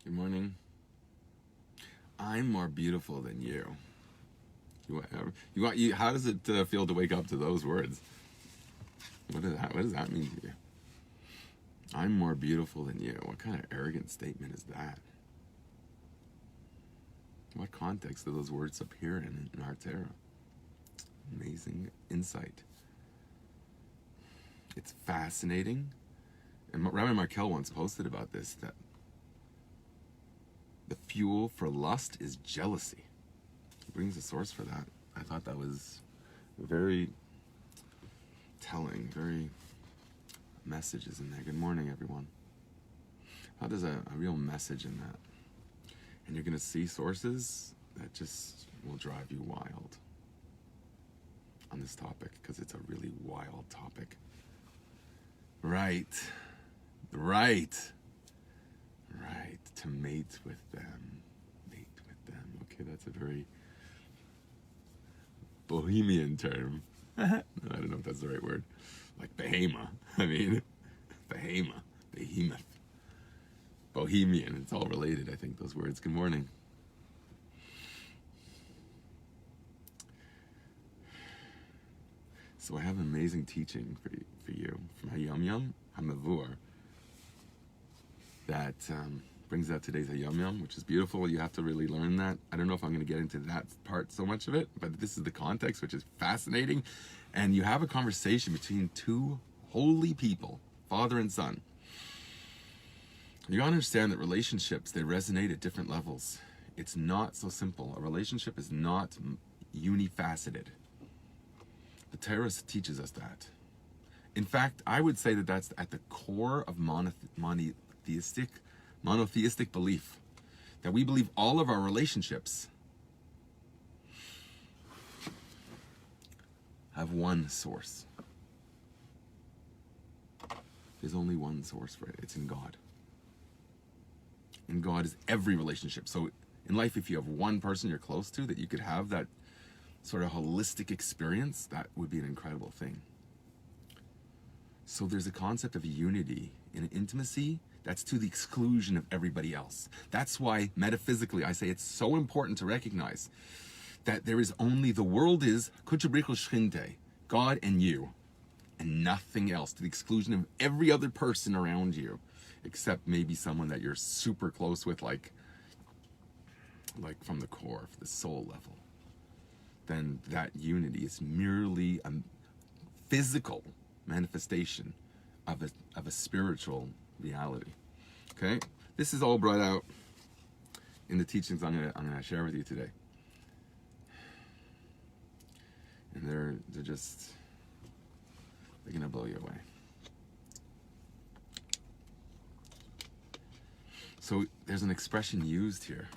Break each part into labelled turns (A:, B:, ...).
A: Good morning. I'm more beautiful than you. How does it feel to wake up to those words? What does that mean to you? I'm more beautiful than you. What kind of arrogant statement is that? What context do those words appear in our Torah? Amazing insight. It's fascinating. And Rabbi Merkur once posted about this, that the fuel for lust is jealousy. He brings a source for that. I thought that was very telling, very messages in there. Good morning, everyone. How does a real message in that? And you're going to see sources that just will drive you wild on this topic, because it's a really wild topic. Right. To mate with them. Okay, that's a very bohemian term. I don't know if that's the right word. Like behemoth. Behemoth. Bohemian. It's all related, I think, those words. Good morning. So I have an amazing teaching for you from Hayom Yom HaMavur that brings out today's Hayom Yom, which is beautiful. You have to really learn that. I don't know if I'm going to get into that part so much of it, but this is the context, which is fascinating. And you have a conversation between two holy people, father and son. You understand that relationships, they resonate at different levels. It's not so simple. A relationship is not unifaceted. The Torah teaches us that. In fact, I would say that that's at the core of monotheistic belief. That we believe all of our relationships have one source. There's only one source for it. It's in God. And God is every relationship. So in life, if you have one person you're close to that you could have that sort of holistic experience, that would be an incredible thing. So there's a concept of unity in intimacy that's to the exclusion of everybody else. That's why metaphysically I say it's so important to recognize that there is only, the world is God and you, and nothing else, to the exclusion of every other person around you, except maybe someone that you're super close with, like from the core, the soul level. Then that unity is merely a physical manifestation of a spiritual reality. Okay? This is all brought out in the teachings I'm gonna share with you today. And they're gonna blow you away. So there's an expression used here.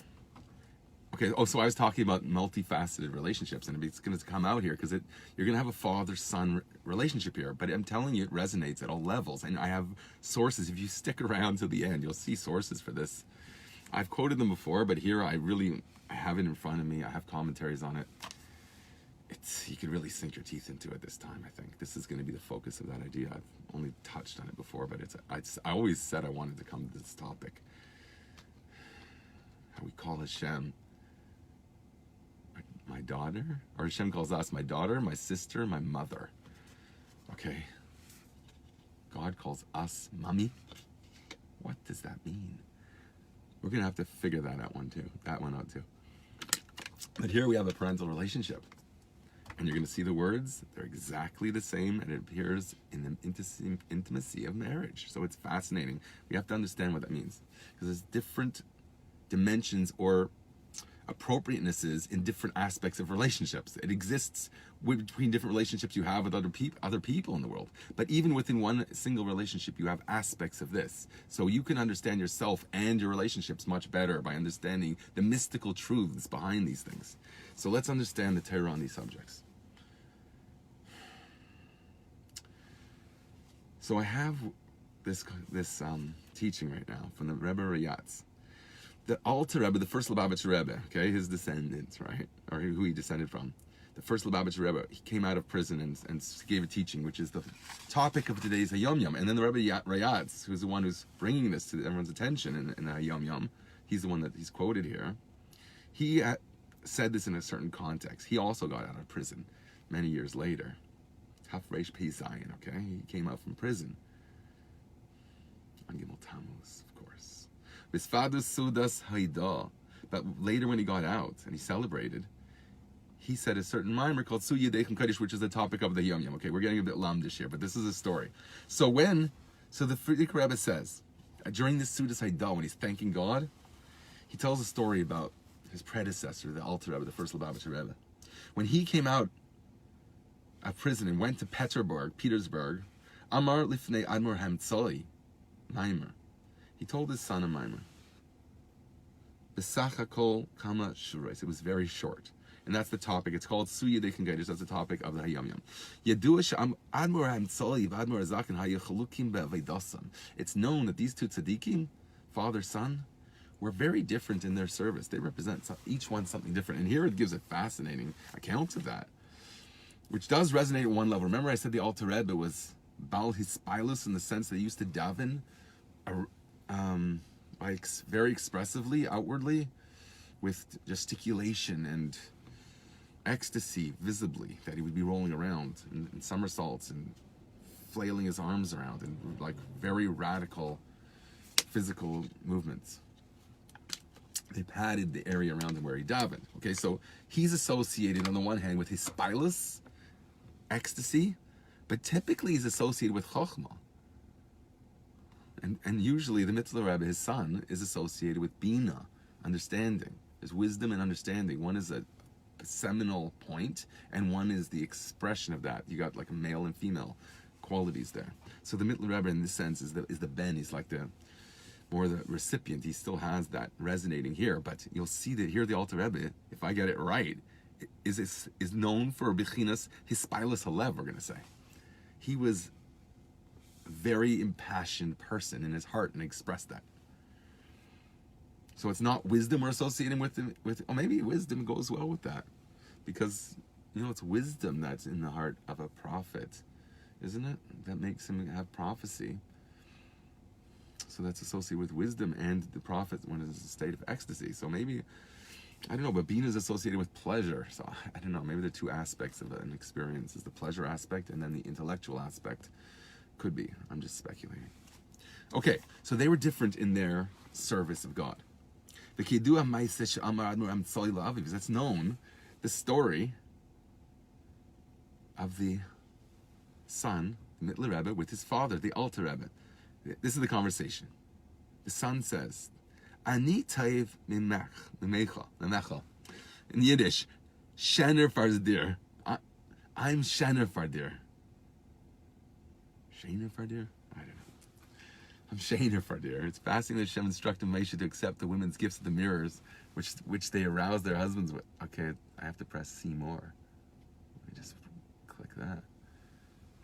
A: Okay, so I was talking about multifaceted relationships, and it's going to come out here because you're going to have a father-son relationship here. But I'm telling you, it resonates at all levels. And I have sources. If you stick around to the end, you'll see sources for this. I've quoted them before, but here I have it in front of me. I have commentaries on it. You could really sink your teeth into it this time, I think. This is going to be the focus of that idea. I've only touched on it before, but I always said I wanted to come to this topic. How we call Hashem my daughter, or Hashem calls us my daughter, my sister, my mother. Okay. God calls us mommy. What does that mean? We're going to have to figure that one out too. But here we have a parental relationship. And you're going to see the words, they're exactly the same, and it appears in the intimacy of marriage. So it's fascinating. We have to understand what that means. Because there's different dimensions or appropriatenesses in different aspects of relationships. It exists between different relationships you have with other people in the world. But even within one single relationship, you have aspects of this. So you can understand yourself and your relationships much better by understanding the mystical truths behind these things. So let's understand the Torah on these subjects. So I have this teaching right now from the Rebbe Rayatz. The Alter Rebbe, the first Lubavitcher Rebbe, okay, his descendants, right, or who he descended from. The first Lubavitcher Rebbe, he came out of prison and gave a teaching, which is the topic of today's Hayom Yom. And then the Rebbe Rayatz, who's the one who's bringing this to everyone's attention in Hayom Yom, he's the one that he's quoted here. He said this in a certain context. He also got out of prison many years later. Hafresh Pei Zayin, okay? He came out from prison. On Gimel Tammuz, of course. Bisfadus Sudas Haida. But later when he got out and he celebrated, he said a certain mimer called Suya Dechem Kaddish, which is the topic of the Yom Yom. Okay, we're getting a bit lamdish here, but this is a story. So the Frierdiker Rebbe says, during this Sudas Haida, when he's thanking God, he tells a story about his predecessor, the Alter Rebbe, the first Lubavitcher Rebbe. When he came out of prison and went to Petersburg, Amar Lifnei Admor Hamtzoi, Maimer. He told his son a Maimer. Besachakol Kama Shurais. It was very short. And that's the topic. It's called Suya Dechem Kaddish. That's the topic of the Hayom Yom. It's known that these two tzaddikim, father, son, were very different in their service. They represent each one something different. And here it gives a fascinating account of that, which does resonate at one level. Remember I said the Alter Rebbe was Baal Hispilus in the sense that he used to daven very expressively, outwardly, with gesticulation and ecstasy visibly, that he would be rolling around in somersaults and flailing his arms around and like very radical physical movements. They padded the area around him where he davened. Okay, so he's associated on the one hand with his spilus, ecstasy, but typically he's associated with chokhmah. And usually the Mitzvah Rebbe, his son, is associated with bina, understanding. There's wisdom and understanding. One is a seminal point, and one is the expression of that. You got like a male and female qualities there. So the Mitzvah Rebbe, in this sense, is the ben. He's like the recipient. He still has that resonating here. But you'll see that here the Alter Rebbe, if I get it right, is known for Bechinas Hispilus Halev, we're going to say. He was a very impassioned person in his heart and expressed that. So it's not wisdom we're associating with or maybe wisdom goes well with that, because it's wisdom that's in the heart of a prophet, isn't it? That makes him have prophecy. So that's associated with wisdom and the prophet when it's a state of ecstasy. So maybe, I don't know, but Bina is associated with pleasure. So I don't know, maybe the two aspects of an experience is the pleasure aspect and then the intellectual aspect. Could be. I'm just speculating. Okay, so they were different in their service of God. That's known, the story of the son, the Mittler Rebbe, with his father, the Alter Rebbe. This is the conversation. The son says, Ani taiv mimecha. In Yiddish, shener fardir. I'm shener fardir. Shener fardir? I don't know. I'm shener fardir. It's fascinating that Hashem instructed Moshe to accept the women's gifts of the mirrors, which they arouse their husbands with. Okay, I have to press see more. Let me just click that.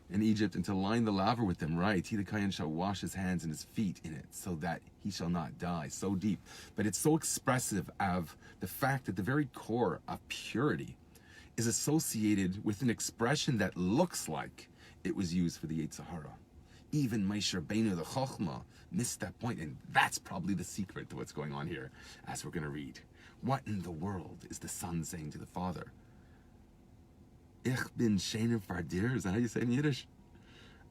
A: In Egypt, and to line the laver with them, right? He the Kayan shall wash his hands and his feet in it, so that he shall not die. So deep. But it's so expressive of the fact that the very core of purity is associated with an expression that looks like it was used for the Yetzer Hara. Even Moshe Rabbeinu, the Chochmah, missed that point, and that's probably the secret to what's going on here, as we're going to read. What in the world is the son saying to the father? Ich bin shener fardir. Is that how you say it in Yiddish?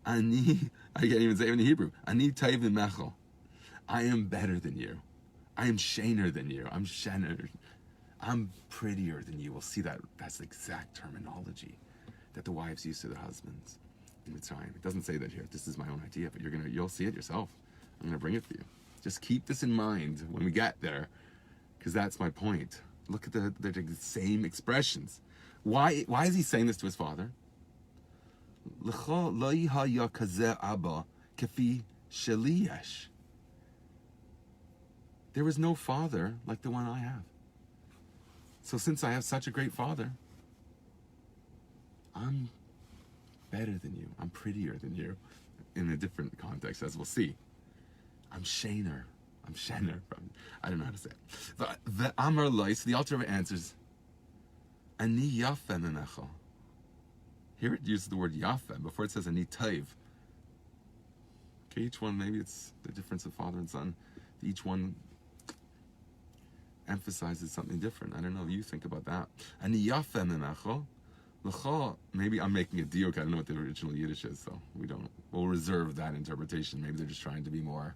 A: I can't even say it in Hebrew. Ani taiv mimecha. I am better than you. I am shener than you. I'm shener. I'm prettier than you. We'll see that. That's the exact terminology that the wives use to their husbands in Mitzrayim. It doesn't say that here. This is my own idea, but you'll see it yourself. I'm gonna bring it for you. Just keep this in mind when we get there, because that's my point. Look at the same expressions. Why is he saying this to his father? There is no father like the one I have. So since I have such a great father, I'm better than you. I'm prettier than you in a different context, as we'll see. I'm shener. I don't know how to say it. The Amar Lois, the Alter Rebbe answers, Ani yafe mimecha. Here it uses the word yafe before it says ani taiv. Okay, each one, maybe it's the difference of father and son. Each one emphasizes something different. I don't know if you think about that. Ani yafe mimecho, l'cha. Maybe I'm making a diuk. I don't know what the original Yiddish is, so we'll reserve that interpretation. Maybe they're just trying to be more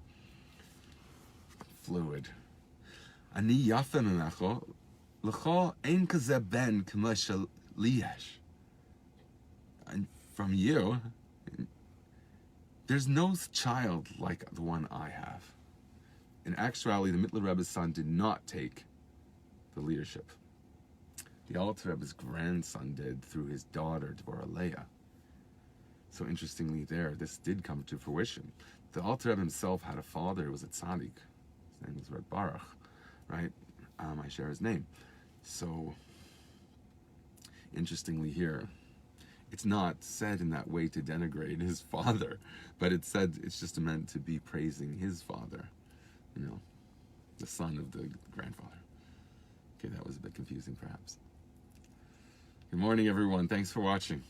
A: fluid. Ani yafe mimecho, l'cha ein kazeh ben k'ma shel li yesh. And from you, there's no child like the one I have. In actuality, the Mittler Rebbe's son did not take the leadership. The Alter Rebbe's grandson did through his daughter, Devorah Leah. So interestingly there, this did come to fruition. The Alter Rebbe himself had a father who was a tzaddik. His name was Rabbi Boruch, right? I share his name. So, interestingly here, it's not said in that way to denigrate his father, but it's just meant to be praising his father. You know, the son of the grandfather. Okay, that was a bit confusing perhaps. Good morning, everyone. Thanks for watching.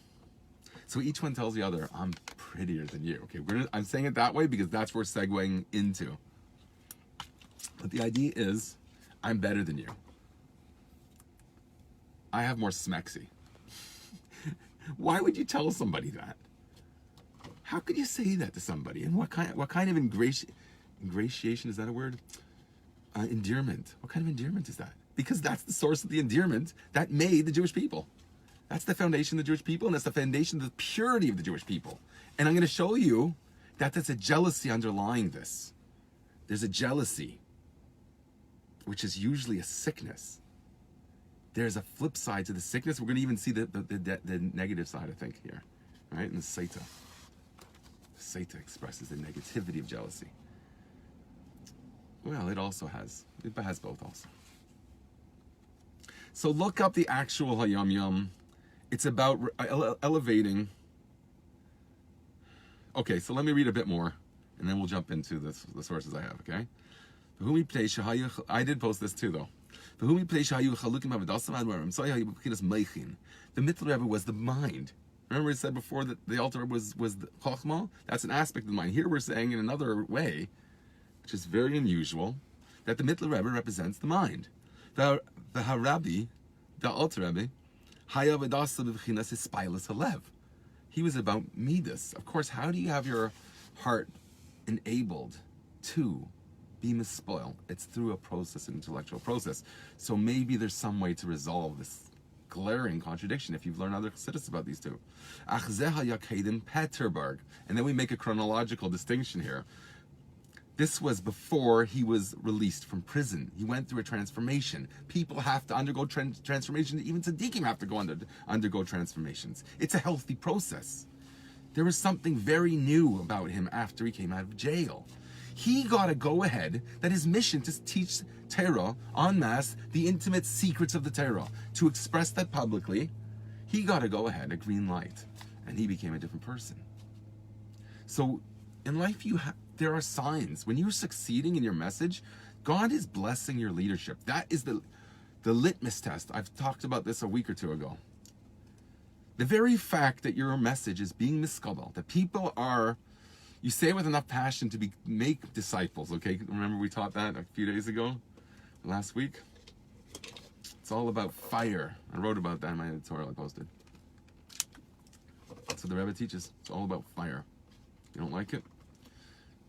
A: So each one tells the other, I'm prettier than you. Okay, I'm saying it that way because that's what we're segueing into. But the idea is, I'm better than you. I have more smexy. Why would you tell somebody that? How could you say that to somebody? And what kind of ingratiation, is that a word? Endearment. What kind of endearment is that? Because that's the source of the endearment that made the Jewish people. That's the foundation of the Jewish people, and that's the foundation of the purity of the Jewish people. And I'm going to show you that there's a jealousy underlying this. There's a jealousy, which is usually a sickness. There's a flip side to the sickness. We're going to even see the negative side, I think, here. Right? In the Seta. The Seta expresses the negativity of jealousy. Well, it has both also. So look up the actual Hayam Yom. It's about elevating. Okay, so let me read a bit more, and then we'll jump into the sources I have, okay? I did post this too, though. The Mittler Rebbe was the mind. Remember I said before that the Alter Rebbe was the Chochmah? That's an aspect of the mind. Here we're saying in another way, which is very unusual, that the Mittler Rebbe represents the mind. The Harabi, the Alter Rebbe, he was about midas. Of course, how do you have your heart enabled to be mispoiled? It's through a process, an intellectual process. So maybe there's some way to resolve this glaring contradiction if you've learned other chassidus about these two. And then we make a chronological distinction here. This was before he was released from prison. He went through a transformation. People have to undergo transformation. Even tzaddikim have to undergo transformations. It's a healthy process. There was something very new about him after he came out of jail. He got a go-ahead that his mission to teach Torah en masse, the intimate secrets of the Torah, to express that publicly, he got a go-ahead, a green light, and he became a different person. So in life, there are signs. When you're succeeding in your message, God is blessing your leadership. That is the litmus test. I've talked about this a week or two ago. The very fact that your message is being miskabel, that people are, you say it with enough passion to make disciples, okay? Remember we taught that a few days ago, last week? It's all about fire. I wrote about that in my editorial I posted. That's what the Rebbe teaches. It's all about fire. You don't like it?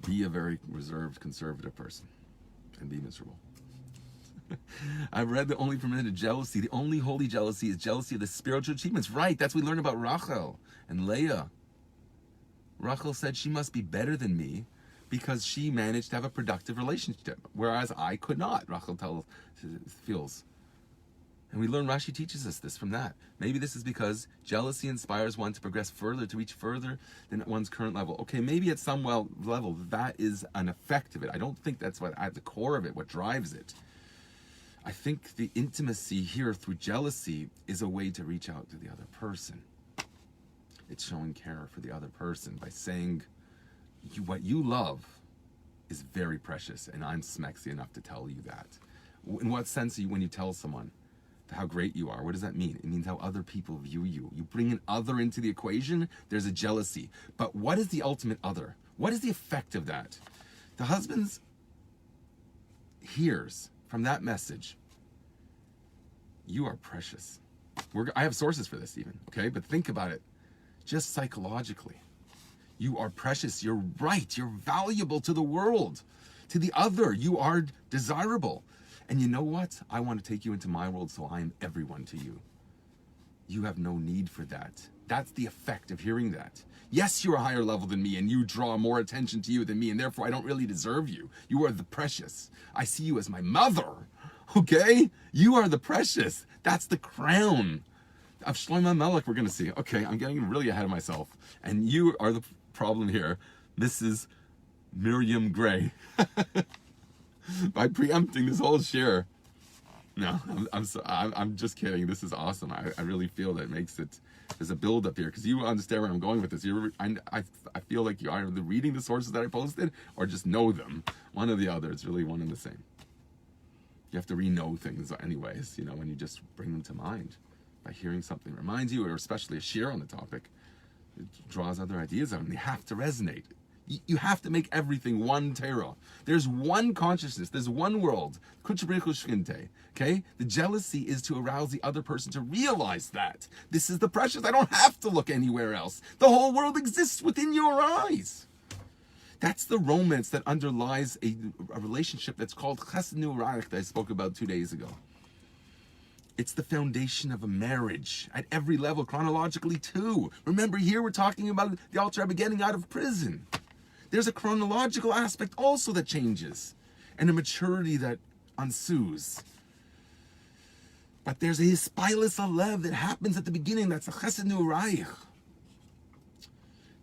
A: Be a very reserved, conservative person and be miserable. I've read the only permitted jealousy. The only holy jealousy is jealousy of the spiritual achievements. Right, that's what we learned about Rachel and Leah. Rachel said she must be better than me because she managed to have a productive relationship, whereas I could not, Rachel feels. And we learn, Rashi teaches us this from that. Maybe this is because jealousy inspires one to progress further, to reach further than one's current level. Okay, maybe at some level that is an effect of it. I don't think that's what at the core of it, what drives it. I think the intimacy here through jealousy is a way to reach out to the other person. It's showing care for the other person by saying, what you love is very precious, and I'm smexy enough to tell you that. In what sense when you tell someone how great you are, what does that mean? It means how other people view you. You bring an other into the equation, there's a jealousy. But what is the ultimate other? What is the effect of that? The husband hears from that message, you are precious. I have sources for this even, okay? But think about it, just psychologically. You are precious, you're right, you're valuable to the world, to the other, you are desirable. And you know what? I want to take you into my world, so I am everyone to you. You have no need for that. That's the effect of hearing that. Yes, you're a higher level than me, and you draw more attention to you than me, and therefore I don't really deserve you. You are the precious. I see you as my mother, okay? You are the precious. That's the crown of Shlomo Melech we're going to see. Okay, I'm getting really ahead of myself, and you are the problem here. Mrs. Miriam Gray. By preempting this whole share. No, I'm just kidding. This is awesome. I really feel that it makes it, there's a build up here, because you understand where I'm going with this. I feel like you are either reading the sources that I posted or just know them. One or the other. It's really one and the same. You have to re-know things anyways, you know, when you just bring them to mind. By hearing something that reminds you, or especially a share on the topic, it draws other ideas out, and they have to resonate. You have to make everything one Torah. There's one consciousness. There's one world. Okay? The jealousy is to arouse the other person to realize that. This is the precious. I don't have to look anywhere else. The whole world exists within your eyes. That's the romance that underlies a relationship that's called Chesed Nu'arich that I spoke about 2 days ago. It's the foundation of a marriage at every level, chronologically too. Remember, here we're talking about the Alter Rebbe getting out of prison. There's a chronological aspect also that changes, and a maturity that ensues. But there's a hispilus alev that happens at the beginning. That's a chesed nu'arich.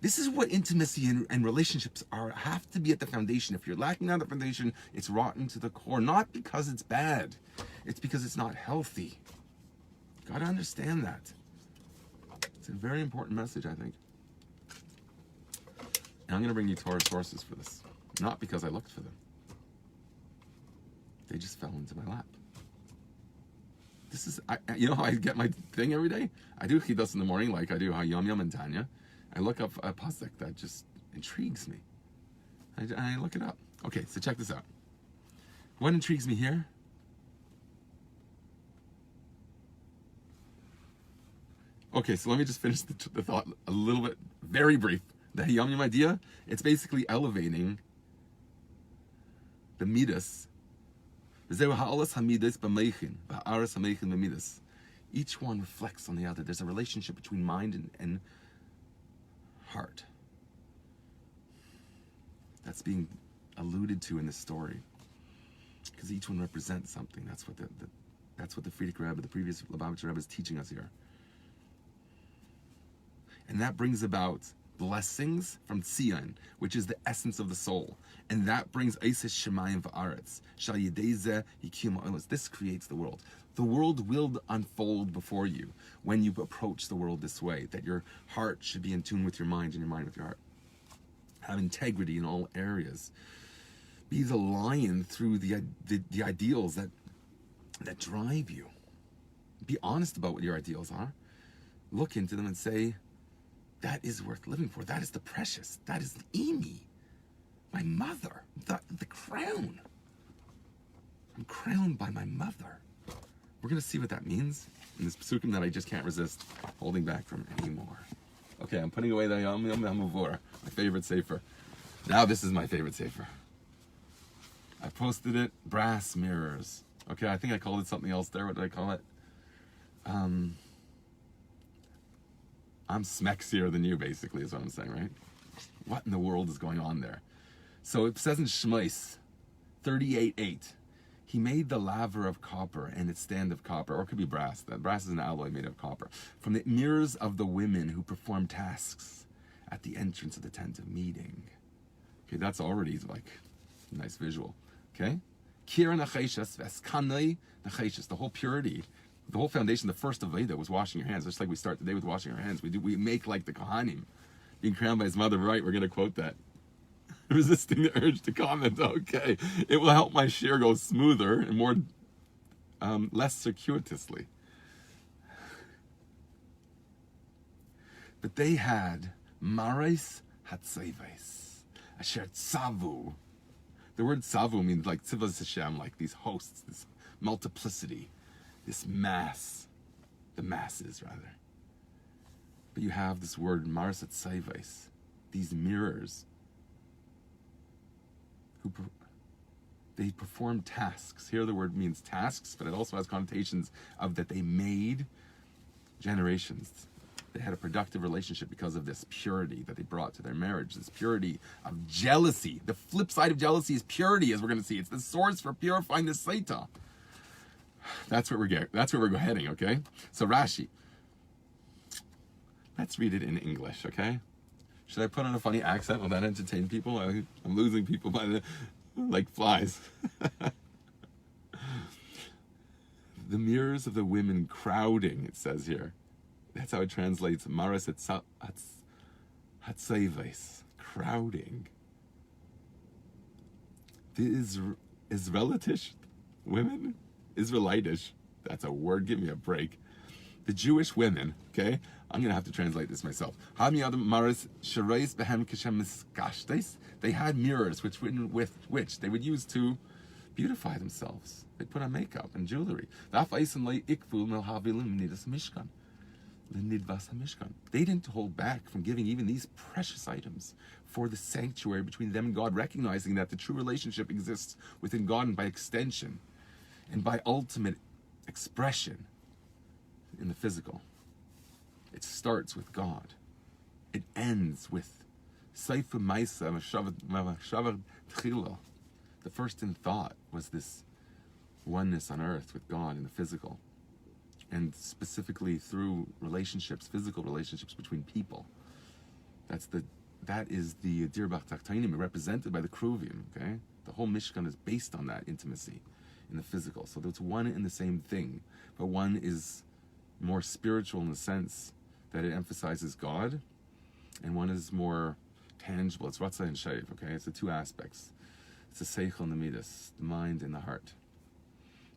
A: This is what intimacy and relationships have to be at the foundation. If you're lacking on the foundation, it's rotten to the core. Not because it's bad. It's because it's not healthy. Got to understand that. It's a very important message, I think. And I'm going to bring you Torah sources for this. Not because I looked for them. They just fell into my lap. This is, you know how I get my thing every day? I do Chidas in the morning, like I do Hayom Yom and Tanya. I look up a pasuk that just intrigues me. I look it up. Okay, so check this out. What intrigues me here? Okay, so let me just finish the thought a little bit, very brief. The Hayom Yom idea, it's basically elevating the midas. Each one reflects on the other. There's a relationship between mind and heart. That's being alluded to in this story, because each one represents something. That's what the Frierdiker Rebbe, the previous Lubavitcher Rebbe, is teaching us here. And that brings about blessings from Tzion, which is the essence of the soul. And that brings Eises Shemayim V'aretz. Shal Yedei Zeh Yikimu Olos. This creates the world. The world will unfold before you when you approach the world this way, that your heart should be in tune with your mind and your mind with your heart. Have integrity in all areas. Be the lion through the ideals that drive you. Be honest about what your ideals are. Look into them and say, that is worth living for. That is the precious. That is Amy, my mother, the crown. I'm crowned by my mother. We're going to see what that means in this psukim that I just can't resist holding back from anymore. Okay, I'm putting away the Yom Yom Hamuvor, my favorite sefer. Now this is my favorite sefer. I posted it, brass mirrors. Okay, I think I called it something else there. What did I call it? I'm smexier than you, basically, is what I'm saying, right? What in the world is going on there? So it says in Shmos 38:8, he made the laver of copper and its stand of copper, or it could be brass. That brass is an alloy made of copper. From the mirrors of the women who perform tasks at the entrance of the tent of meeting. Okay, that's already like a nice visual. Okay? Kira nacheshas veskanei nacheshas, the whole purity. The whole foundation, the first of Veda, was washing your hands. Just like we start the day with washing our hands. We make like the Kohanim. Being crowned by his mother, right? We're going to quote that. Resisting the urge to comment. Okay. It will help my share go smoother and more, less circuitously. But they had Marais Hatzeves, Asher Tzavu, The word savu means like tzivos Hashem, like these hosts, this multiplicity, this mass, the masses rather. But you have this word marasat saivais, these mirrors, they perform tasks. Here the word means tasks, but it also has connotations of that they made generations. They had a productive relationship because of this purity that they brought to their marriage, this purity of jealousy. The flip side of jealousy is purity, as we're going to see. It's the source for purifying the Saita. That's where we're heading, okay? So Rashi. Let's read it in English, okay? Should I put on a funny accent? Will that entertain people? I'm losing people like flies. The mirrors of the women crowding, it says here. That's how it translates. Maras hatzaives, crowding. The Israelitish women, Israelitish, that's a word, give me a break. The Jewish women, okay? I'm going to have to translate this myself. They had mirrors with which they would use to beautify themselves. They put on makeup and jewelry. They didn't hold back from giving even these precious items for the sanctuary between them and God, recognizing that the true relationship exists within God and by extension and by ultimate expression in the physical. It starts with God. It ends with Seifu Maisa Shavar Tchila. The first in thought was this oneness on earth with God in the physical. And specifically through relationships, physical relationships between people. That is the Dirbach Tachtainim, represented by the Kruvim, okay? The whole Mishkan is based on that intimacy in the physical. So it's one and the same thing, but one is more spiritual in the sense that it emphasizes God, and one is more tangible. It's Ratzah and Shaiv, okay? It's the two aspects. It's the Seichel and the Midas, the mind and the heart.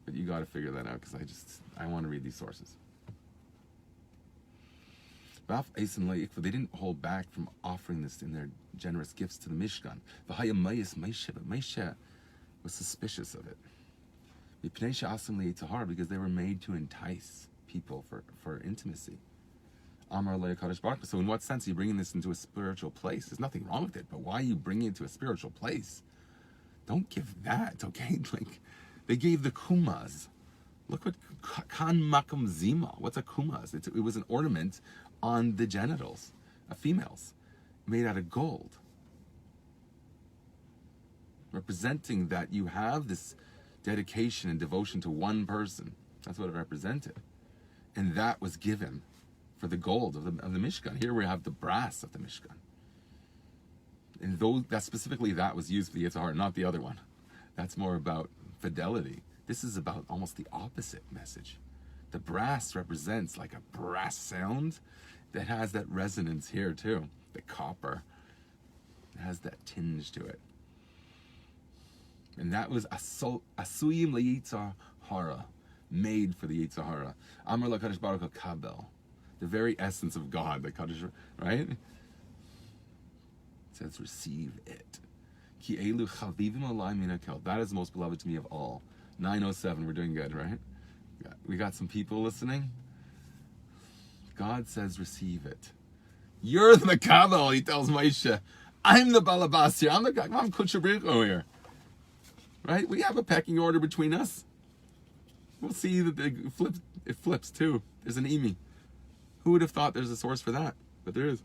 A: But you got to figure that out, because I want to read these sources. They didn't hold back from offering this in their generous gifts to the Mishkan. But Moshe was suspicious of it. Because they were made to entice people for intimacy. So in what sense are you bringing this into a spiritual place? There's nothing wrong with it, but why are you bringing it to a spiritual place? Don't give that, okay? Like, they gave the kumas. Look what kan makam zima. What's a kumas? It was an ornament on the genitals of females, made out of gold, representing that you have this dedication and devotion to one person. That's what it represented, and that was given for the gold of the Mishkan. Here we have the brass of the Mishkan, and that was used for the Yitzhar, not the other one. That's more about fidelity. This is about almost the opposite message. The brass represents like a brass sound that has that resonance here too. The copper, it has that tinge to it. And that was asuyim leyitzar hara, made for the Yitzhar hara. Amar LaKadosh Baruch Hu kabel, the very essence of God, the Kadosh, right? It says receive it. Ki elu chavivim alai min hakel. That is the most beloved to me of all. 907, we're doing good, right? We got some people listening. God says receive it. You're the Makabel, he tells Moshe. I'm the Balabas here. I'm Kuchabricho here. Right? We have a pecking order between us. We'll see that it flips too. There's an Emi. Who would have thought there's a source for that? But there is.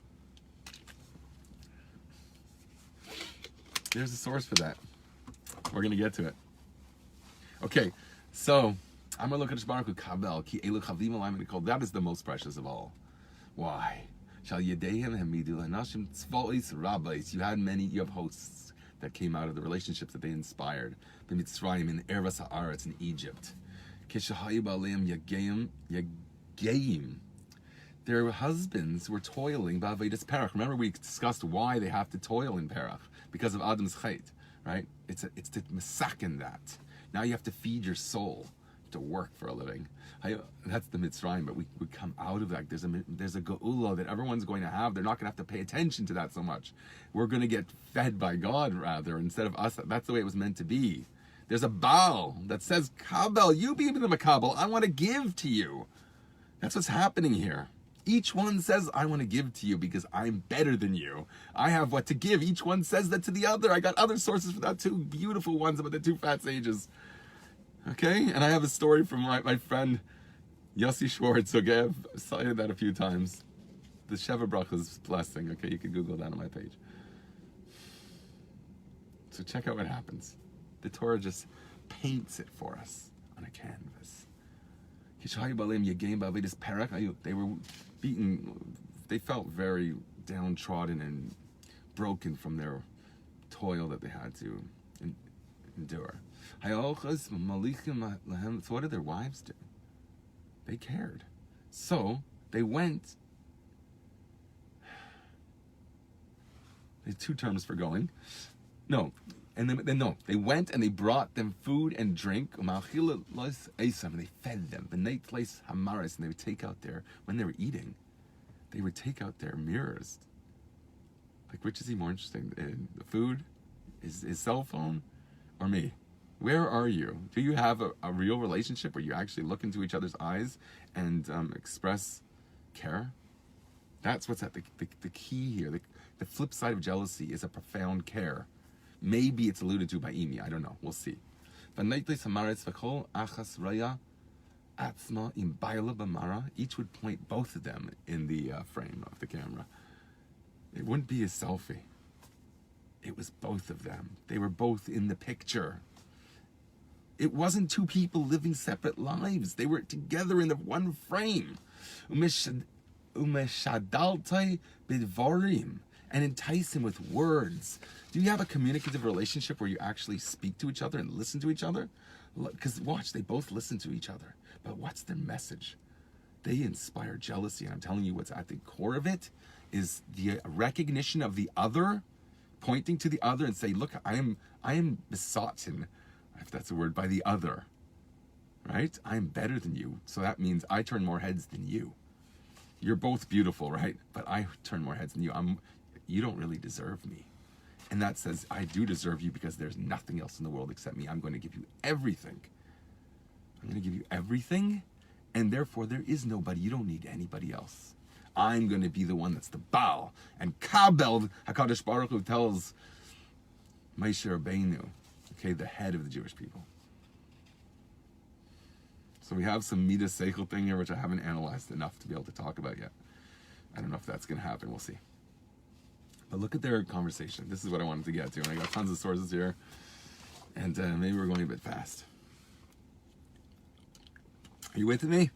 A: There's a source for that. We're going to get to it. Okay, so I'm going to look at Baruch Hu Kabel, Ki Elu Chavim Alayim Nikol. That is the most precious of all. Why? Shall Yedehim Hamidul Hanashim Tzvois Rabbis. You have hosts that came out of the relationships that they inspired. B'Mitzrayim in Eretz Haaretz in Egypt. Kishahayib Aleim Yagayim. Their husbands were toiling ba'avedis perach. Remember, we discussed why they have to toil in perach, because of Adam's chait, right? It's to masakin that. Now you have to feed your soul. to work for a living. That's the Mitzrayim, but we come out of that. There's a geula that everyone's going to have. They're not going to have to pay attention to that so much. We're going to get fed by God rather, instead of us. That's the way it was meant to be. There's a Baal that says, Kabel, you be the Makabel. I want to give to you. That's what's happening here. Each one says, I want to give to you because I'm better than you. I have what to give. Each one says that to the other. I got other sources for that too. Beautiful ones about the two fat sages. Okay? And I have a story from my friend Yossi Schwartz. Okay? I've cited that a few times. The Sheva Brachas blessing. Okay? You can Google that on my page. So check out what happens. The Torah just paints it for us on a canvas. They were beaten. They felt very downtrodden and broken from their toil that they had to endure. So what did their wives do? They cared. So they went. There's two terms for going. No. And then they went and they brought them food and drink, and they fed them. And they would take out when they were eating, they would take out their mirrors. Like, which is he more interesting? The food, his cell phone, or me? Where are you? Do you have a real relationship where you actually look into each other's eyes and express care? That's what's at the key here. The flip side of jealousy is a profound care. Maybe it's alluded to by Imi. I don't know. We'll see. Each would point both of them in the frame of the camera. It wouldn't be a selfie. It was both of them. They were both in the picture. It wasn't two people living separate lives. They were together in the one frame. And entice him with words. Do you have a communicative relationship where you actually speak to each other and listen to each other? Because watch, they both listen to each other. But what's their message? They inspire jealousy. And I'm telling you, what's at the core of it is the recognition of the other, pointing to the other and say, look, I am besotten, if that's a word, by the other. Right? I am better than you. So that means I turn more heads than you. You're both beautiful, right? But I turn more heads than you. You don't really deserve me. And that says, I do deserve you because there's nothing else in the world except me. I'm going to give you everything. I'm going to give you everything, and therefore there is nobody. You don't need anybody else. I'm going to be the one that's the Baal. And Kabel, HaKadosh Baruch Hu tells Moshe Rabbeinu, okay, the head of the Jewish people. So we have some Midas Seichel thing here, which I haven't analyzed enough to be able to talk about yet. I don't know if that's going to happen. We'll see. But look at their conversation. This is what I wanted to get to. And I got tons of sources here. And maybe we're going a bit fast. Are you with me?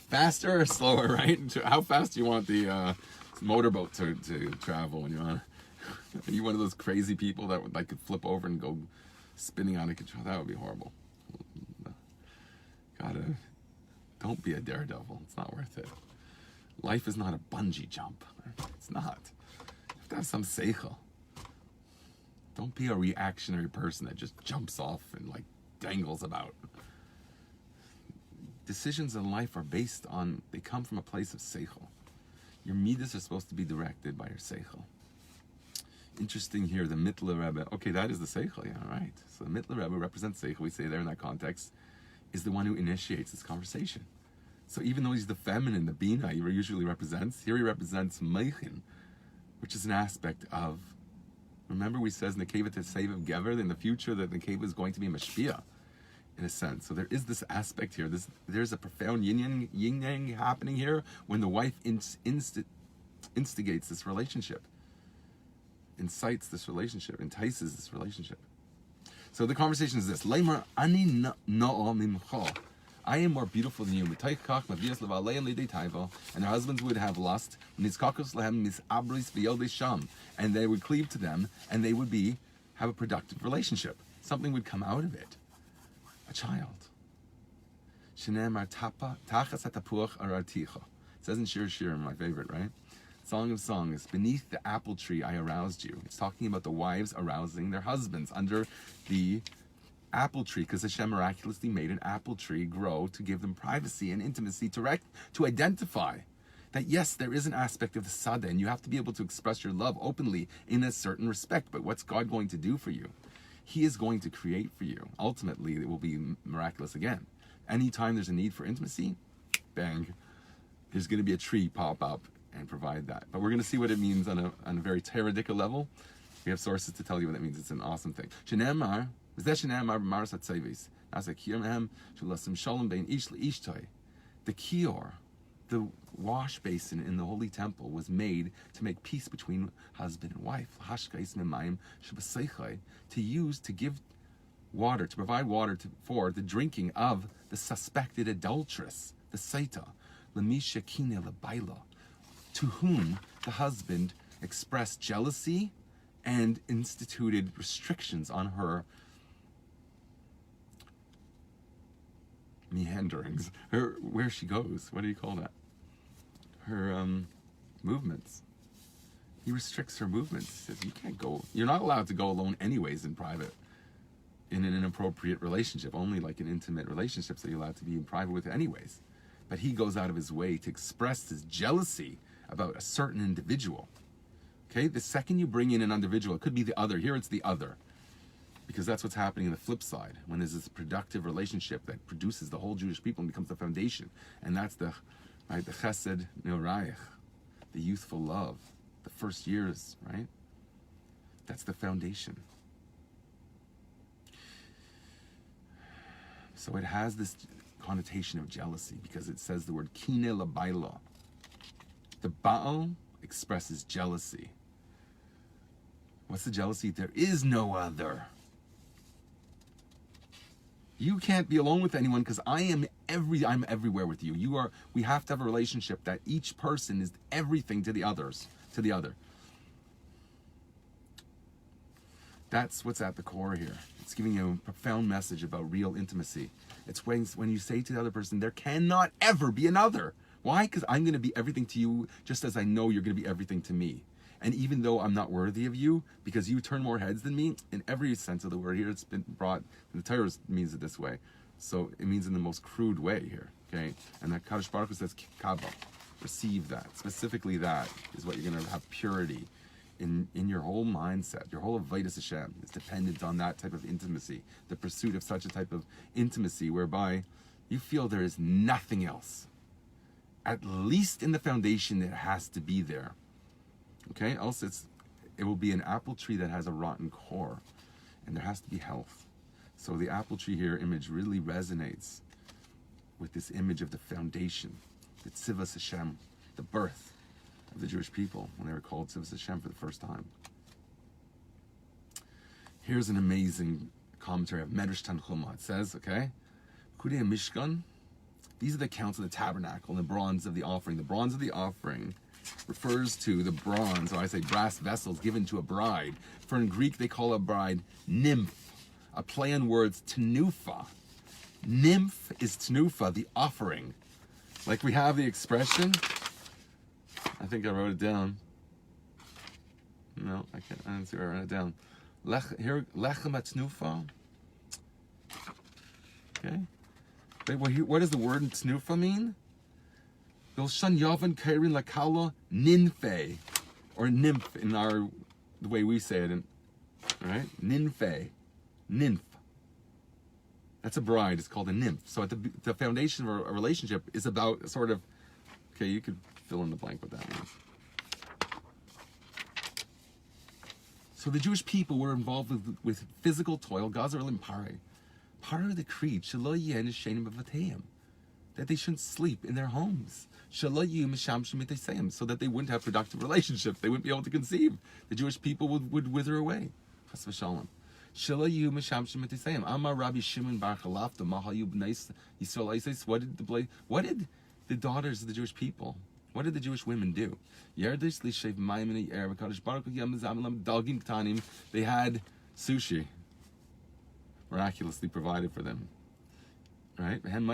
A: Faster or slower, right? How fast do you want the motorboat to travel when you're on? Are you one of those crazy people that would could flip over and go spinning out of control? That would be horrible. Don't be a daredevil. It's not worth it. Life is not a bungee jump. It's not. You have to have some seichel. Don't be a reactionary person that just jumps off and dangles about. Decisions in life are based on, they come from a place of seichel. Your midas are supposed to be directed by your seichel. Interesting here, the Mittler Rebbe. Okay, that is the seichel, yeah, right. So the Mittler Rebbe represents seichel, we say there in that context, is the one who initiates this conversation. So even though he's the feminine, the bina he usually represents, here he represents meichin, which is an aspect of, remember we says in the Nekeva to save of Gever, in the future that the Nekeva is going to be mashpia, in a sense. So there is this aspect here. There's a profound yin-yang happening here when the wife instigates this relationship, incites this relationship, entices this relationship. So the conversation is this: Leimar ani no'o mimcho. I am more beautiful than you. And their husbands would have lust, and they would cleave to them, and they would have a productive relationship. Something would come out of it. A child. It says in Shir Shirim, my favorite, right? Song of Songs, beneath the apple tree I aroused you. It's talking about the wives arousing their husbands under the apple tree, because Hashem miraculously made an apple tree grow to give them privacy and intimacy to identify that yes, there is an aspect of the sada, and you have to be able to express your love openly in a certain respect. But what's God going to do for you? He is going to create for you. Ultimately, it will be miraculous again. Anytime there's a need for intimacy, bang, there's going to be a tree pop up and provide that. But we're going to see what it means on a very theoretical level. We have sources to tell you what it means. It's an awesome thing. The kior, the wash basin in the holy temple, was made to make peace between husband and wife. To give water, to provide water for the drinking of the suspected adulteress, the saita, lemisha kine lebaila, to whom the husband expressed jealousy and instituted restrictions on her meanderings, where she goes. What do you call that? Her movements. He restricts her movements. He says, you can't go. You're not allowed to go alone anyways in private, in an inappropriate relationship. Only like in intimate relationships are you allowed to be in private with anyways. But he goes out of his way to express his jealousy about a certain individual. Okay, the second you bring in an individual, it could be the other. Here it's the other. Because that's what's happening on the flip side. When there's this productive relationship that produces the whole Jewish people and becomes the foundation. And that's the chesed neorayich, the youthful love, the first years, right? That's the foundation. So it has this connotation of jealousy because it says the word kine labaila. The Baal expresses jealousy. What's the jealousy? There is no other. You can't be alone with anyone because I'm everywhere with you. We have to have a relationship that each person is everything to the others, to the other. That's what's at the core here. It's giving you a profound message about real intimacy. It's when you say to the other person, there cannot ever be another. Why? Because I'm going to be everything to you just as I know you're going to be everything to me. And even though I'm not worthy of you, because you turn more heads than me, in every sense of the word here, it's been brought, the Torah means it this way. So it means in the most crude way here, okay? And that Kadosh Baruch Hu says, Kaba, receive that. Specifically that is what you're going to have purity in your whole mindset. Your whole avodas Hashem is dependent on that type of intimacy, the pursuit of such a type of intimacy whereby you feel there is nothing else. At least in the foundation, it has to be there. Okay, else it will be an apple tree that has a rotten core, and there has to be health. So the apple tree here image really resonates with this image of the foundation, the Tzivas Hashem, the birth of the Jewish people when they were called Tzivas Hashem for the first time. Here's an amazing commentary of Medrash Tanchuma. It says, okay, Kudei Mishkan, these are the accounts of the tabernacle and the bronze of the offering. The bronze of the offering refers to the bronze, or I say brass vessels given to a bride. For in Greek they call a bride nymph, a play on words tenufa. Nymph is tenufa, the offering. Like we have the expression, I think I wrote it down. No, I didn't see where I wrote it down. Lechem tenufa. Okay. What does the word tenufa mean? Bilshan Yavan Kairin Lakala Ninfe, or nymph in the way we say it, right? Ninfe, nymph. That's a bride. It's called a nymph. So at the foundation of a relationship is about sort of, okay, you could fill in the blank what that means. So the Jewish people were involved with physical toil, Gazer and Pare. Part of the creed, Shelo Yen Shenim B'Vatayim, that they shouldn't sleep in their homes. So that they wouldn't have productive relationships. They wouldn't be able to conceive. The Jewish people would wither away. Chas v'shalom. Amar Rabbi Shimon bar Chalafta Mahayub Nais Yisrael Isis. What did the daughters of the Jewish people? What did the Jewish women do? They had sushi miraculously provided for them. Right? They had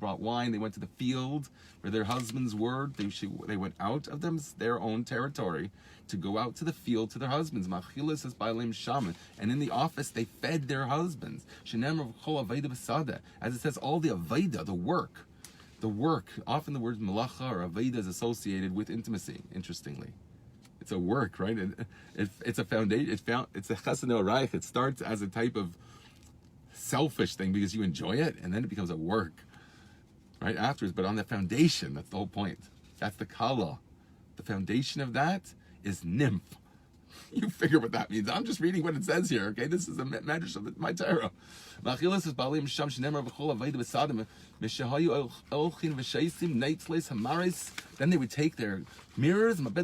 A: brought wine. They went to the field where their husbands were. They went out of their own territory to go out to the field to their husbands. And in the office, they fed their husbands. As it says, all the aveda, the work. Often the word malacha or aveda is associated with intimacy, interestingly. It's a work, right? It's a foundation. It's a chesed no'araich. It starts as a type of selfish thing because you enjoy it, and then it becomes a work, right, afterwards. But on the foundation, that's the whole point. That's the kala. The foundation of that is nymph. You figure what that means. I'm just reading what it says here, okay? This is a medrash of my Torah. Then they would take their mirrors and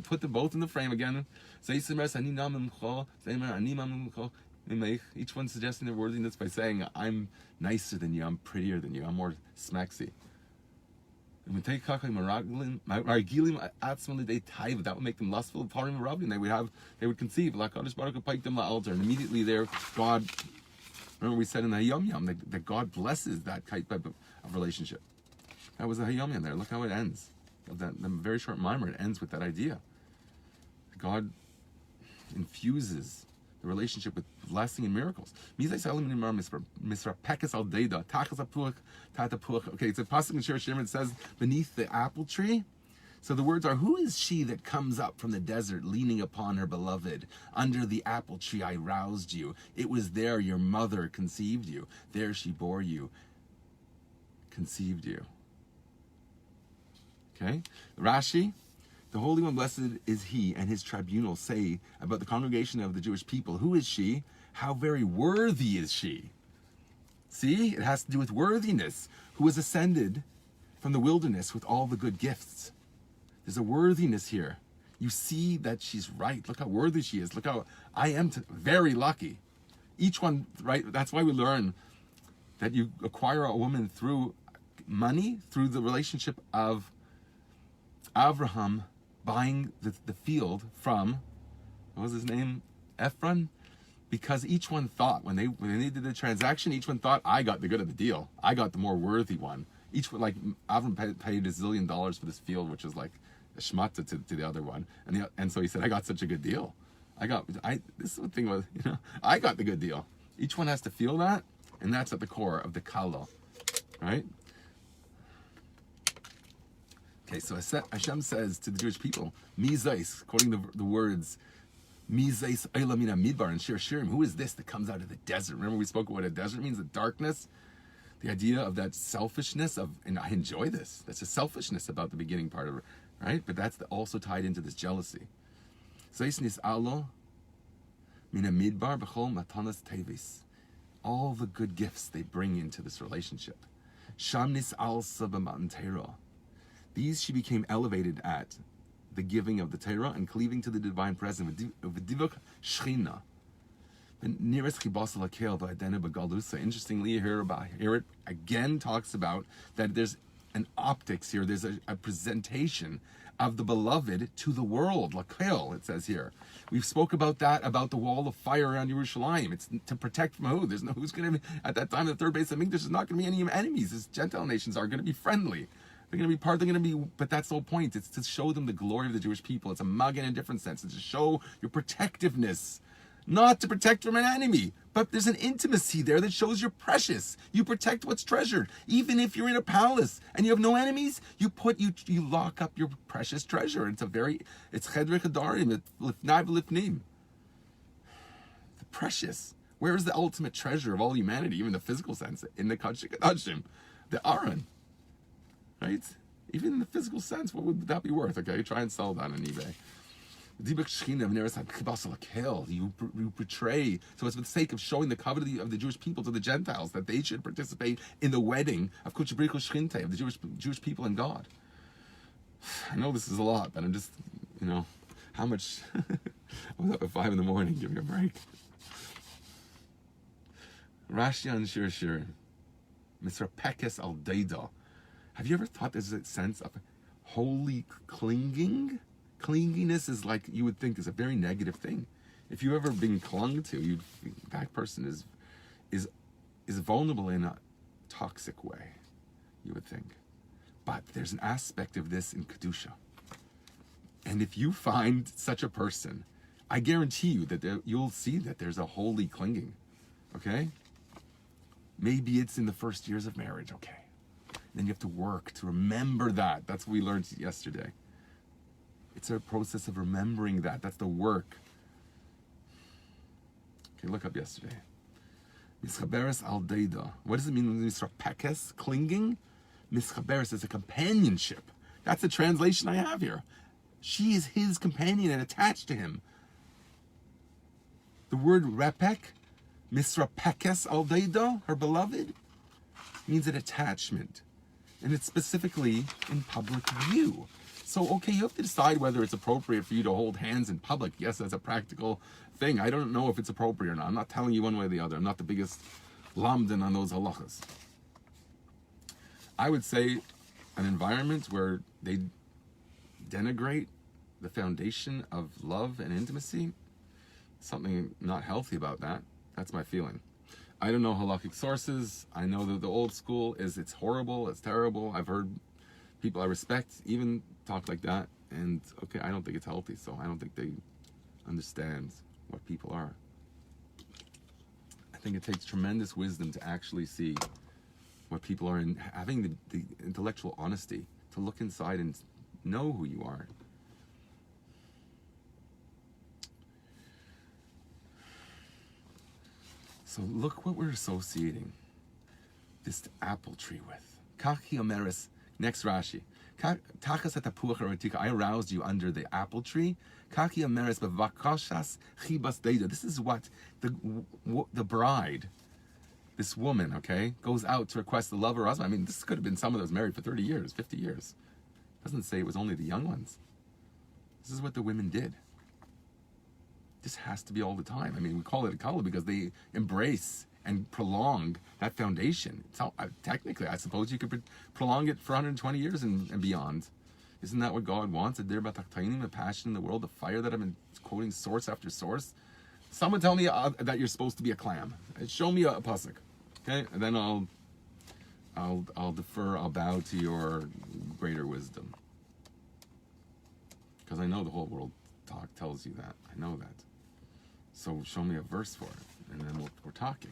A: put them both in the frame again. Each one suggesting their worthiness by saying, I'm nicer than you, I'm prettier than you, I'm more smexy. That would make them lustful. They would conceive. And immediately there, God, remember we said in the Hayom Yom that God blesses that type of relationship. That was the Hayom Yom there. Look how it ends. The very short mimer, it ends with that idea. God infuses the relationship with blessing and miracles. Okay, it's a pasuk in Shir Shirim. It says, beneath the apple tree. So the words are, who is she that comes up from the desert, leaning upon her beloved? Under the apple tree I roused you. It was there your mother conceived you. There she bore you, conceived you. Okay? Rashi, the Holy One, blessed is He, and His tribunal say about the congregation of the Jewish people. Who is she? How very worthy is she? See, it has to do with worthiness. Who has ascended from the wilderness with all the good gifts. There's a worthiness here. You see that she's right. Look how worthy she is. Look how I am very lucky. Each one, right? That's why we learn that you acquire a woman through money, through the relationship of Abraham buying the field from, what was his name? Ephron? Because each one thought, when they did the transaction, each one thought, I got the good of the deal. I got the more worthy one. Each one, like, Avram paid $1 zillion for this field, which is like a shmata to the other one. And so he said, I got such a good deal. This is the thing was, I got the good deal. Each one has to feel that, and that's at the core of the kala, right? Okay, so Hashem says to the Jewish people, Mizais, quoting the words, Mizais Eilamina Midbar and Shir Shirim, who is this that comes out of the desert? Remember we spoke about what a desert means, the darkness, the idea of that selfishness and I enjoy this. That's a selfishness about the beginning part of it, right? But that's also tied into this jealousy. Zais Nis'alo Mina Midbar B'chol Matanas Tevis. All the good gifts they bring into this relationship. Sham Nis'al Sabamatan Teirah. These she became elevated at the giving of the Torah and cleaving to the divine presence of the Divuk Shechina. Interestingly, here it again talks about that there's an optics here. There's a presentation of the beloved to the world. Lakel, it says here. We've spoke about that, about the wall of fire around Yerushalayim. It's to protect from who? There's no who's going to be at that time. The third base of Mikdash is not going to be any enemies. These Gentile nations are going to be friendly. They're going to be part, but that's the whole point. It's to show them the glory of the Jewish people. It's a magen in a different sense. It's to show your protectiveness, not to protect from an enemy, but there's an intimacy there that shows you're precious. You protect what's treasured. Even if you're in a palace and you have no enemies, you lock up your precious treasure. It's chedrei chadarim, lifnai v'lifnim. The precious. Where is the ultimate treasure of all humanity, even the physical sense, in the Kodesh HaKodashim, the Aron? Right? Even in the physical sense, what would that be worth? Okay, try and sell that on eBay. You betray. So it's for the sake of showing the covenant of the Jewish people to the Gentiles that they should participate in the wedding of of the Jewish people and God. I know this is a lot, but I'm just, how much? I was up at 5 a.m. Give me a break. Rashi on Shir Shirim, Mr. Pekes al Deida. Have you ever thought there's a sense of holy clinging? Clinginess is like, you would think, is a very negative thing. If you've ever been clung to, back person is vulnerable in a toxic way, you would think. But there's an aspect of this in Kedusha. And if you find such a person, I guarantee you that you'll see that there's a holy clinging, okay? Maybe it's in the first years of marriage, okay? Then you have to work to remember that. That's what we learned yesterday. It's a process of remembering that. That's the work. Okay, look up yesterday. Mischaberes al deida. What does it mean when misrapekes, clinging? Mischaberes is a companionship. That's the translation I have here. She is his companion and attached to him. The word repek, misrapekes al deida, her beloved, means an attachment. And it's specifically in public view. So, okay, you have to decide whether it's appropriate for you to hold hands in public. Yes, that's a practical thing. I don't know if it's appropriate or not. I'm not telling you one way or the other. I'm not the biggest lamdan on those halachas. I would say an environment where they denigrate the foundation of love and intimacy, something not healthy about that. That's my feeling. I don't know halakhic sources. I know that the old school is it's horrible, it's terrible. I've heard people I respect even talk like that, and okay, I don't think it's healthy, so I don't think they understand what people are. I think it takes tremendous wisdom to actually see what people are, and having the intellectual honesty to look inside and know who you are. So look what we're associating this apple tree with. Kaki omeres, next Rashi. Takas atapuach erotika, I aroused you under the apple tree. Kaki omeres bevakashas chibas deida. This is what the bride, this woman, okay, goes out to request the lover or husband. I mean, this could have been someone that was married for 30 years, 50 years. It doesn't say it was only the young ones. This is what the women did. This has to be all the time. I mean, we call it a kala because they embrace and prolong that foundation. So, technically, I suppose you could prolong it for 120 years and beyond. Isn't that what God wants? The passion in the world, the fire that I've been quoting source after source. Someone tell me that you're supposed to be a clam. Show me a pasuk, okay? And then I'll defer. I'll bow to your greater wisdom, because I know the whole world tells you that. I know that. So show me a verse for it, and then we're talking.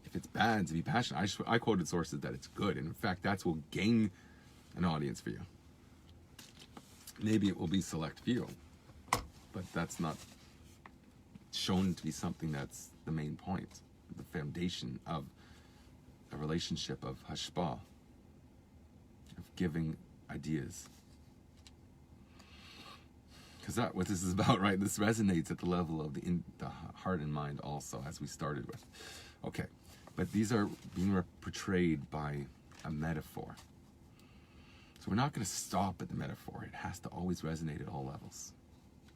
A: If it's bad to be passionate, I quoted sources that it's good, and in fact, that's will gain an audience for you. Maybe it will be select few, but that's not shown to be something that's the main point, the foundation of a relationship of hashpah, of giving ideas. Because that's what this is about, right? This resonates at the level of the heart and mind also, as we started with. Okay, but these are being portrayed by a metaphor. So we're not going to stop at the metaphor. It has to always resonate at all levels.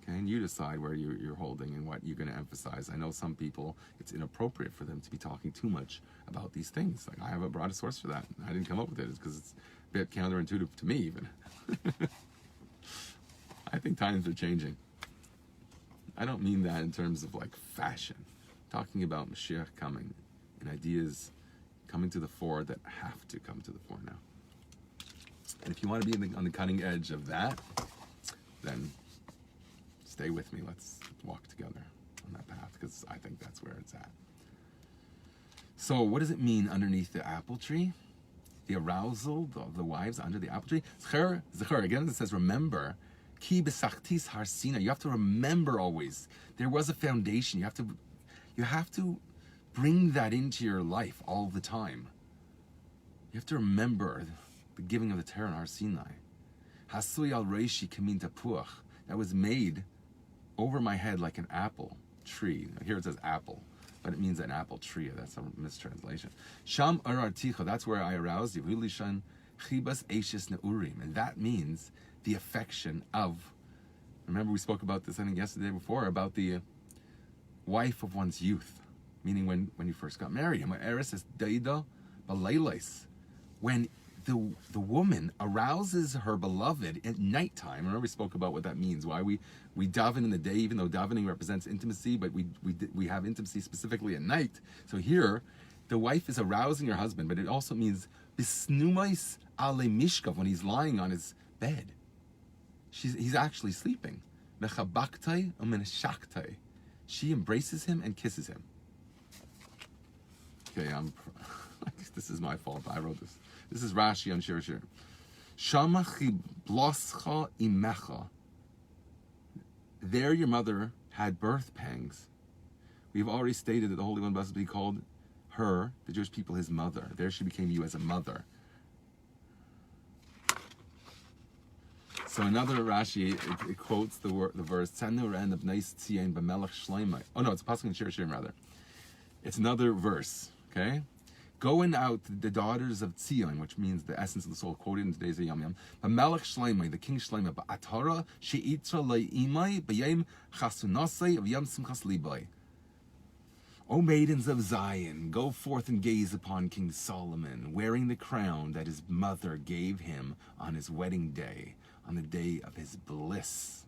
A: Okay, and you decide where you're holding and what you're going to emphasize. I know some people, it's inappropriate for them to be talking too much about these things. Like, I have a broader source for that. I didn't come up with it because it's a bit counterintuitive to me even. I think times are changing. I don't mean that in terms of like fashion. I'm talking about Mashiach coming and ideas coming to the fore that have to come to the fore now. And if you want to be on the cutting edge of that, then stay with me. Let's walk together on that path, because I think that's where it's at. So what does it mean underneath the apple tree? The arousal of the wives under the apple tree? Zcher, again it says remember. Ki besachtis harsina. You have to remember always. There was a foundation. You have to bring that into your life all the time. You have to remember the giving of the Torah in Har Sinai. Hasui al reishi kamin tapuach. That was made over my head like an apple tree. Here it says apple, but it means an apple tree. That's a mistranslation. Sham ararticha. That's where I aroused you. Hulishan chibas eishis neurim, and that means the affection of, remember we spoke about this I think yesterday before, about the wife of one's youth, meaning when you first got married. And eris is deida baleilis, when the woman arouses her beloved at nighttime. Remember, we spoke about what that means. Why we daven in the day, even though davening represents intimacy, but we have intimacy specifically at night. So here, the wife is arousing her husband, but it also means bisnumais ale mishkav, when he's lying on his bed. He's actually sleeping. Mechabaktai umeneshaktai. She embraces him and kisses him. Okay, this is my fault. I wrote this. This is Rashi on Shir Shir. Shama chibloscha imecha. There your mother had birth pangs. We've already stated that the Holy One must be called her, the Jewish people, his mother. There she became you as a mother. So another Rashi, it quotes the verse, Tzenu ren abnais tzion b'melech shleimai. Oh no, it's a pasuk in Shir Shirim rather. It's another verse, okay? Going out the daughters of Tzion, which means the essence of the soul, quoted in today's Yom Yom. B'melech shleimai, the king shleimai, ba'atara she'itra le'imai b'yem chasunasei v'yem simchas libai. O maidens of Zion, go forth and gaze upon King Solomon, wearing the crown that his mother gave him on his wedding day, on the day of his bliss.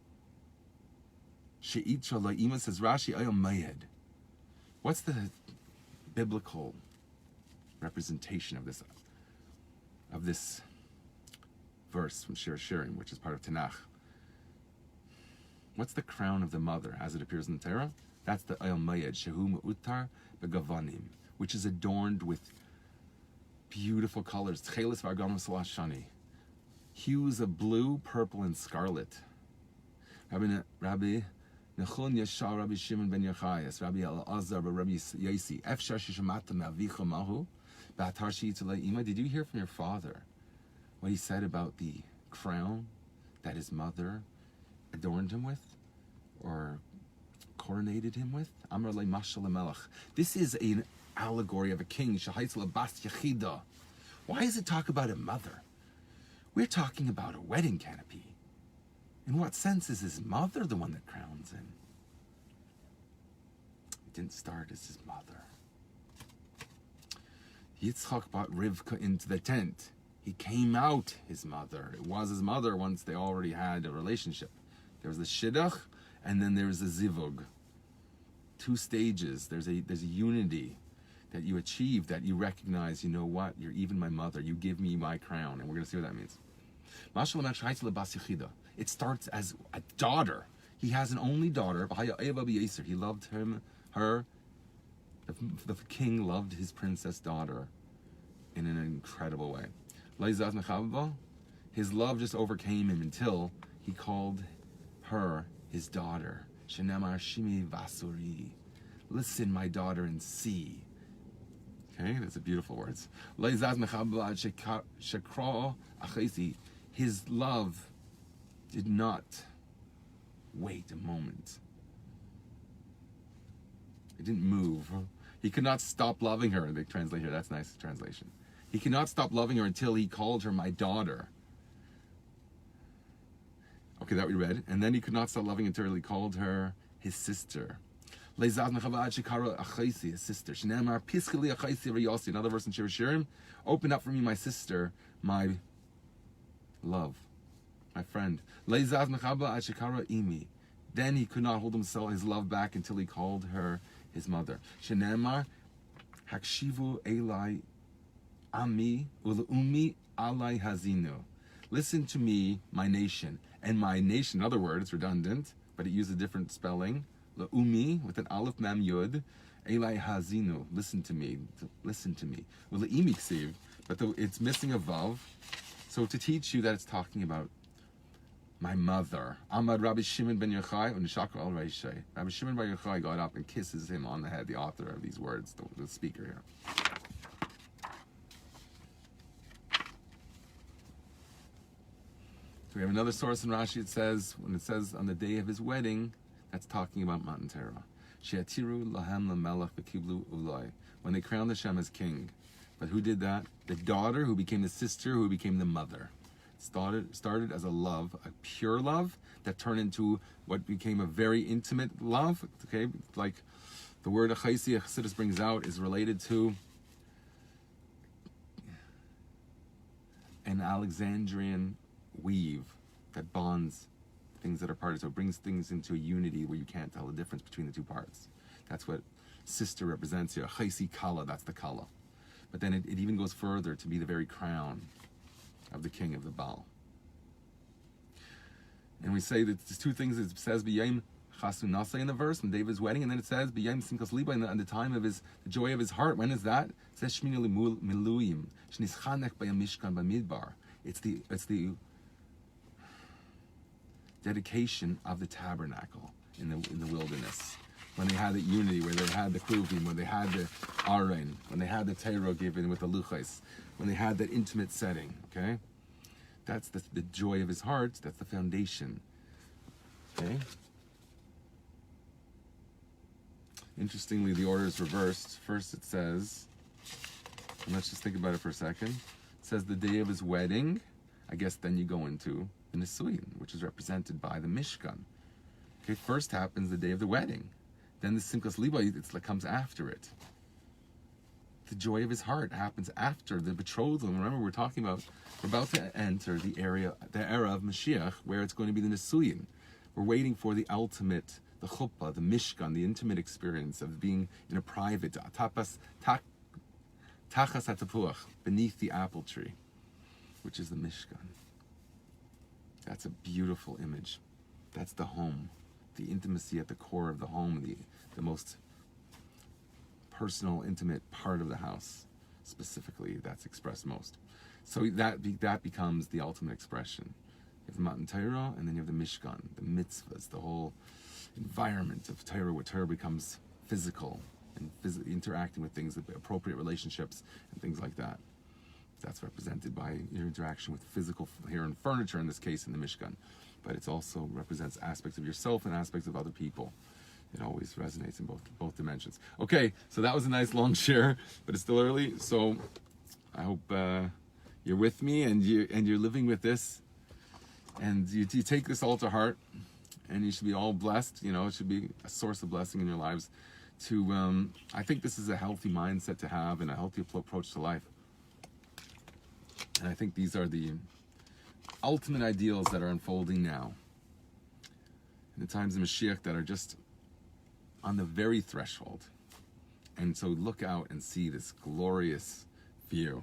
A: She'itra la'ima, says Rashi, ayom mayed. What's the biblical representation of this verse from Shir Shirim, which is part of Tanakh? What's the crown of the mother as it appears in the Torah? That's the ayom mayed, shehu me'utar begavanim, which is adorned with beautiful colors, tchelis v'argam salashani, hues of blue, purple, and scarlet. Rabbi Nechon Yeshar, Rabbi Shimon ben Yochai, Rabbi Elazar, Rabbi Yasi. Efshar sheshamata me'avicha mahu, ba'atar she'itulei ima. Did you hear from your father what he said about the crown that his mother adorned him with, or coronated him with? Amar le mashal melech. This is an allegory of a king. Shahaitz lebas yechida. Why does it talk about a mother? We're talking about a wedding canopy. In what sense is his mother the one that crowns him? It didn't start as his mother. Yitzchak brought Rivka into the tent. He came out his mother. It was his mother once they already had a relationship. There was the shidduch, and then there's a zivug. Two stages. There's a unity that you achieve, that you recognize, you know what, you're even my mother. You give me my crown. And we're going to see what that means. It starts as a daughter. He has an only daughter. He loved her. The king loved his princess daughter in an incredible way. His love just overcame him until he called her his daughter. Listen, my daughter, and see. Okay, that's a beautiful words. His love did not wait a moment. It didn't move. He could not stop loving her. They translate here. That's a nice translation. He could not stop loving her until he called her my daughter. Okay, that we read. And then he could not stop loving until he called her his sister. His sister. Another verse in Shir Shirim. Open up for me, my sister, my love, my friend. Then he could not hold his love back until he called her his mother. Shenemar hakshivu elai ami ulumi alai hazinu. Listen to me, my nation. And my nation, in other words, it's redundant, but it uses a different spelling. Le'umi with an aleph mem yud. Elai hazinu. Listen to me. Listen to me. Well, le'imi ksiv, but it's missing a vav. So to teach you that it's talking about my mother. Amad Rabbi Shimon ben Yochai u'nishakar al reishei. Rabbi Shimon ben Yochai got up and kisses him on the head, the author of these words, the speaker here. So we have another source in Rashi. It says, when it says on the day of his wedding, that's talking about Matan Torah. She'atiru lahem lamelech v'kiblu ulai. When they crowned Hashem as king. But who did that? The daughter who became the sister who became the mother. Started as a love, a pure love, that turned into what became a very intimate love. Okay, like the word achaisi Chassidus brings out is related to an Alexandrian weave that bonds things that are parted. So it brings things into a unity where you can't tell the difference between the two parts. That's what sister represents here. Chaisi kala, that's the kala. But then it even goes further to be the very crown of the king of the Baal. And we say that there's two things. It says b'yayim chasu nasa in the verse, in David's wedding, and then it says b'yayim simchas liba, in the time of the joy of his heart. When is that? It says shmini miluim shnischanek b'yamishkan b'midbar. It's the dedication of the tabernacle in the wilderness, when they had the unity, where they had the kruvim, when they had the aron, when they had the Torah given with the luchos, when they had that intimate setting. Okay, that's the joy of his heart. That's the foundation. Okay. Interestingly, the order is reversed. First, it says, and let's just think about it for a second. It says the day of his wedding. I guess then you go into the Nisuyin, which is represented by the Mishkan. Okay, first happens the day of the wedding. Then the Simchas Liba, it comes after it. The joy of his heart happens after the betrothal. Remember, we're about to enter the era of Mashiach, where it's going to be the Nisuyin. We're waiting for the ultimate, the chuppah, the Mishkan, the intimate experience of being in a private, tachas hatapuach, beneath the apple tree, which is the Mishkan. That's a beautiful image. That's the home, the intimacy at the core of the home, the most personal, intimate part of the house, specifically, that's expressed most. So that becomes the ultimate expression. You have the Matan Torah, and then you have the Mishkan, the mitzvahs, the whole environment of Torah, where Torah becomes physical and interacting with things, appropriate relationships, and things like that. That's represented by your interaction with physical here and furniture, in this case in the Mishkan. But it also represents aspects of yourself and aspects of other people. It always resonates in both dimensions. Okay, so that was a nice long share, but it's still early. So I hope you're with me and you're living with this, and you take this all to heart, and you should be all blessed. It should be a source of blessing in your lives. I think this is a healthy mindset to have and a healthy approach to life. And I think these are the ultimate ideals that are unfolding now, in the times of Mashiach, that are just on the very threshold. And so look out and see this glorious view,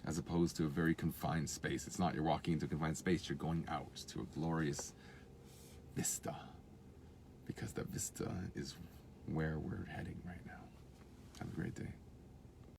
A: as opposed to a very confined space. It's not you're walking into a confined space, you're going out to a glorious vista, because that vista is where we're heading right now. Have a great day.